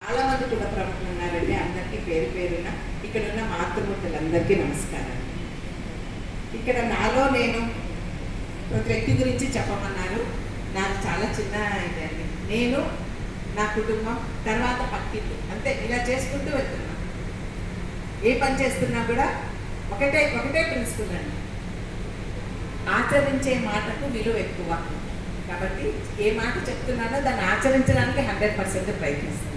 చాలా మంది కుల ప్రముఖులు ఉన్నారండి. అందరికీ పేరు పేరున ఇక్కడ ఉన్న మాతృమూర్తులందరికీ నమస్కారం. ఇక్కడ నాలో నేను ప్రతి వ్యక్తి గురించి చెప్పమన్నారు. నాకు చాలా చిన్న ఇదండి. నేను, నా కుటుంబం, తర్వాత పక్కింటి, అంతే. ఇలా చేసుకుంటూ వెళ్తున్నాం. ఏ పని చేస్తున్నా కూడా ఒకటే ప్రిన్సిపల్ అండి, ఆచరించే మాటకు విలువ ఎక్కువ. కాబట్టి ఏ మాట చెప్తున్నానో దాన్ని ఆచరించడానికి 100% ప్రయత్నిస్తున్నాను.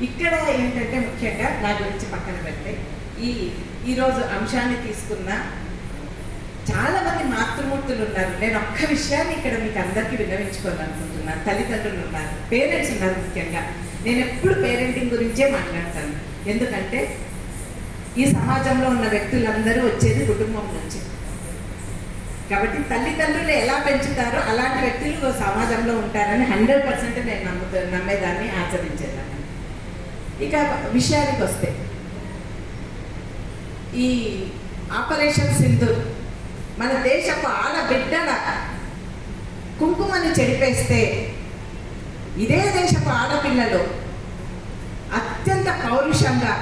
ఇక్కడ ఏంటంటే ముఖ్యంగా నా గురించి పక్కన పెడితే ఈరోజు అంశాన్ని తీసుకున్న చాలామంది మాతృమూర్తులు ఉన్నారు. నేను ఒక్క విషయాన్ని ఇక్కడ మీకు అందరికీ విన్నవించుకోవాలనుకుంటున్నాను. తల్లిదండ్రులు ఉన్నారు, పేరెంట్స్ ఉన్నారు. ముఖ్యంగా నేను ఎప్పుడు పేరెంటింగ్ గురించే మాట్లాడతాను. ఎందుకంటే ఈ సమాజంలో ఉన్న వ్యక్తులందరూ వచ్చేది కుటుంబం నుంచి. కాబట్టి తల్లిదండ్రులు ఎలా పెంచుతారో అలాంటి వ్యక్తులు సమాజంలో ఉంటారని 100% నేను నమ్మేదాన్ని, ఆచరించేదాన్ని. ఇక విషయానికి వస్తే, ఈ ఆపరేషన్ సింధూర్ మన దేశపు ఆడబిడ్డల కుంకుమని చెడిపేస్తే, ఇదే దేశపు ఆడపిల్లలు అత్యంత పౌరుషంగా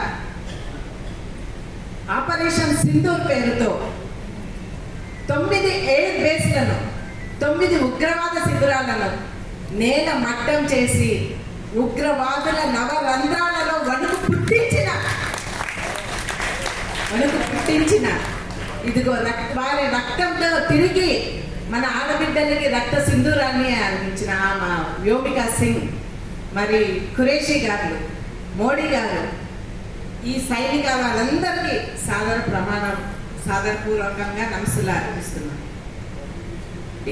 ఆపరేషన్ సింధూర్ పేరుతో 9 ఎయిర్ బేస్లను, 9 ఉగ్రవాద శిబిరాలను నేల మట్టం చేసి ఉగ్రవాదుల నవరంధ్రాలలో వణుకు పుట్టించిన ఇదిగో వారి రక్తంతో తిరిగి మన ఆడబిడ్డలకి రక్త సింధూరాన్ని అందించిన మా వ్యోమికా సింగ్, మరి ఖురేషి గారు, మోడీ గారు, ఈ సైనిక వాళ్ళందరికీ సాదరపూర్వకంగా నమస్సులు అర్పిస్తున్నాను.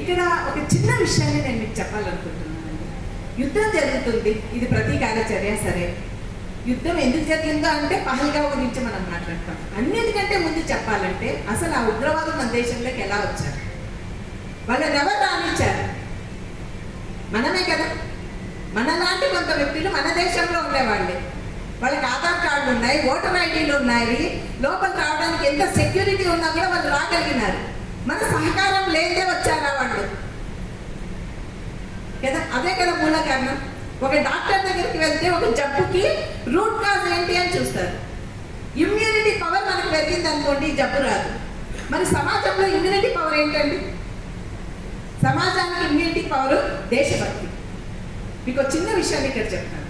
ఇక్కడ ఒక చిన్న విషయాన్ని నేను మీకు చెప్పాలనుకుంటున్నానండి. యుద్ధం జరుగుతుంది, ఇది ప్రతీకార చర్య. సరే, యుద్ధం ఎందుకు జరిగిందో అంటే పహల్గావ్ గురించి మనం మాట్లాడతాం. అన్నిటికంటే ముందు చెప్పాలంటే అసలు ఆ ఉగ్రవాదం మన దేశంలోకి ఎలా వచ్చారు, వాళ్ళని ఎవరు రానిచ్చారు? మనమే కదా. మనలాంటి కొంత వ్యక్తులు మన దేశంలో ఉండేవాళ్ళే. వాళ్ళకి ఆధార్ కార్డులు ఉన్నాయి, ఓటర్ ఐడీలు ఉన్నాయి, లోపల రావడానికి ఎంత సెక్యూరిటీ ఉన్నా కూడా వాళ్ళు రాగలిగినారు. మన సహకారం లేదే వచ్చారా వాళ్ళు కదా. అదే కదా మూల కారణం. ఒక డాక్టర్ దగ్గరికి వెళ్తే ఒక జబ్బుకి రూట్ కాజ్ ఏంటి అని చూస్తారు. ఇమ్యూనిటీ పవర్ మనకు పెరిగింది అనుకోండి, జబ్బు రాదు. మరి సమాజంలో ఇమ్యూనిటీ పవర్ ఏంటండి? సమాజానికి ఇమ్యూనిటీ పవర్ దేశభక్తి. మీకు చిన్న విషయాన్ని ఇక్కడ చెప్తాను.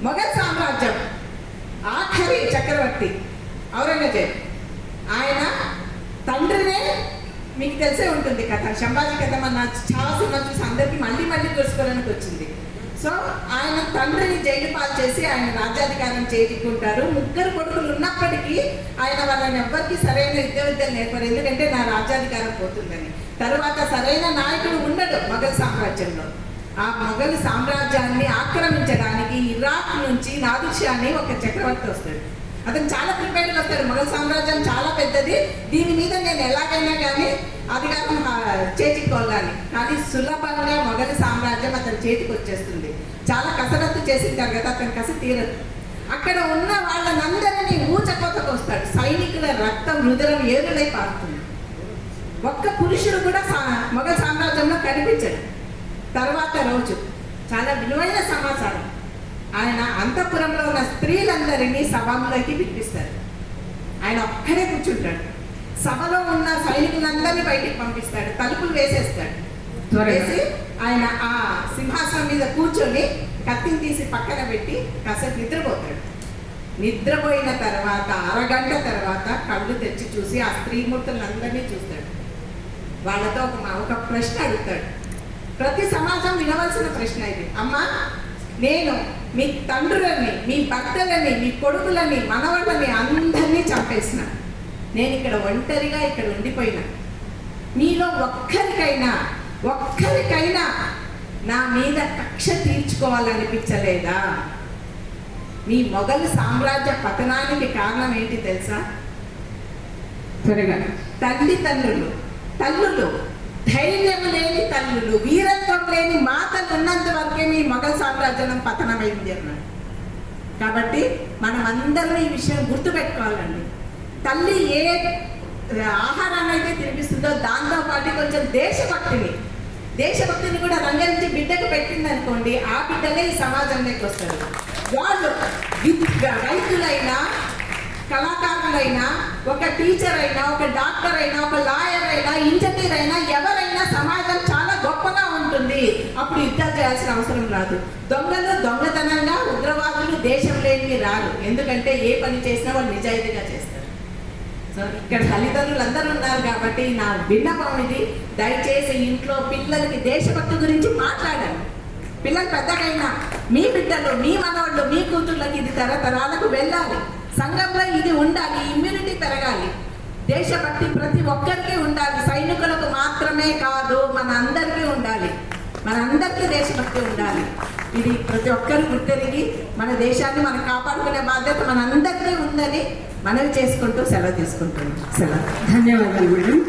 మొఘల్ సామ్రాజ్యం ఆఖరి చక్రవర్తి ఔరంగజేబ్, ఆయన తండ్రినే మీకు తెలిసే ఉంటుంది కథ, శంభాజీ కథ. మన చాలా సినిమా చూసి అందరికీ మళ్ళీ తెలుసుకోవడానికి వచ్చింది. సో ఆయన తండ్రిని జైలు పాలు చేసి ఆయన రాజ్యాధికారం చేయించుకుంటారు. 3 కొడుకులు ఉన్నప్పటికీ ఆయన వాళ్ళని ఎవ్వరికి సరైన విద్యలు నేర్పరు. ఎందుకంటే నా రాజ్యాధికారం పోతుందని. తర్వాత సరైన నాయకుడు ఉండడు మొఘల్ సామ్రాజ్యంలో. ఆ మొఘల్ సామ్రాజ్యాన్ని ఆక్రమించడానికి ఇరాక్ నుంచి నాదిర్ షా అని ఒక చక్రవర్తి వస్తాడు. అతను చాలా ప్రిపేర్డ్గా వస్తాడు. మొఘల్ సామ్రాజ్యం చాలా పెద్దది, దీని మీద నేను ఎలాగైనా కానీ అధికారం చేజిక్కోవాలి. కానీ సులభంగా మొఘల్ సామ్రాజ్యం అతని చేతికి వచ్చేస్తుంది. చాలా కసరత్తు చేసింటారు కదా, అతని కసి తీరదు. అక్కడ ఉన్న వాళ్ళనందరినీ ఊచకోతకు వస్తాడు. సైనికుల రక్తం రుద్రం ఏరులై పారుతుంది. ఒక్క పురుషుడు కూడా మొఘల్ సామ్రాజ్యంలో కనిపించడు. తర్వాత రోజు చాలా విలువైన సమాచారం, ఆయన అంతఃపురంలో ఉన్న స్త్రీలందరినీ సభలోకి పిలిపిస్తారు. ఆయన ఒక్కడే కూర్చుంటాడు. సభలో ఉన్న సైనికులందరినీ బయటికి పంపిస్తాడు, తలుపులు వేసేస్తాడు. వేసి ఆయన ఆ సింహాసనం మీద కూర్చొని కత్తిని తీసి పక్కన పెట్టి కాసేపు నిద్రపోతాడు. నిద్రపోయిన తర్వాత అరగంట తర్వాత కళ్ళు తెచ్చి చూసి ఆ స్త్రీమూర్తులందరినీ చూస్తాడు. వాళ్ళతో ఒక ప్రశ్న అడుగుతాడు. ప్రతి సమాజం వినవలసిన ప్రశ్న ఇది. అమ్మా, నేను మీ తండ్రులని, మీ భర్తలని, మీ కొడుకులని, మనవళ్ళని అందరినీ చంపేసిన. నేను ఇక్కడ ఒంటరిగా ఇక్కడ ఉండిపోయినా. మీలో ఒక్కరికైనా నా మీద కక్ష తీర్చుకోవాలనిపించలేదా? మీ మొఘల్ సామ్రాజ్య పతనానికి కారణం ఏంటి తెలుసా? త్వరగా తల్లులు, ధైర్యం లేని తల్లులు, వీరత్వం లేని మాతలు ఉన్నంత వరకే మీ మొఘల్ సామ్రాజ్యం పతనమైంది అన్నాడు. కాబట్టి మనం అందరం ఈ విషయం గుర్తుపెట్టుకోవాలండి. తల్లి ఏ ఆహారాన్ని అయితే తినిపిస్తుందో దాంతో పాటు కొంచెం దేశభక్తిని కూడా రంగరించి బిడ్డకు పెట్టింది అనుకోండి, ఆ బిడ్డలే ఈ సమాజంలోకి వస్తారు. కళాకారులైనా, ఒక టీచర్ అయినా, ఒక డాక్టర్ అయినా, ఒక లాయర్ అయినా, ఇంజనీర్ అయినా, ఎవరైనా సమాజం చాలా గొప్పగా ఉంటుంది. అప్పుడు యుద్ధాలు చేయాల్సిన అవసరం రాదు. దొంగలు దొంగతనంగా, ఉగ్రవాదులు దేశం లేని రారు. ఎందుకంటే ఏ పని చేసినా వాళ్ళు నిజాయితీగా చేస్తారు. సో ఇక్కడ తల్లిదండ్రులు అందరూ ఉన్నారు కాబట్టి నా విన్నపం ఇది, దయచేసి ఇంట్లో పిల్లలకి దేశభక్తి గురించి మాట్లాడండి. పిల్లలు పెద్దగైనా మీ బిడ్డలు, మీ మనవాళ్ళు, మీ కూతుళ్ళకి ఇది తరతరాలకు వెళ్ళాలి. సంఘంలో ఇది ఉండాలి, ఇమ్యూనిటీ పెరగాలి. దేశభక్తి ప్రతి ఒక్కరికి ఉండాలి, సైనికులకు మాత్రమే కాదు, మన అందరికీ ఉండాలి. మన అందరికీ దేశభక్తి ఉండాలి. ఇది ప్రతి ఒక్కరు గుర్తెరిగి మన దేశాన్ని మనం కాపాడుకునే బాధ్యత మన అందరికీ ఉందని మనవి చేసుకుంటూ సెలవు తీసుకుంటున్నాం. సెలవు. ధన్యవాదాలు మేడం.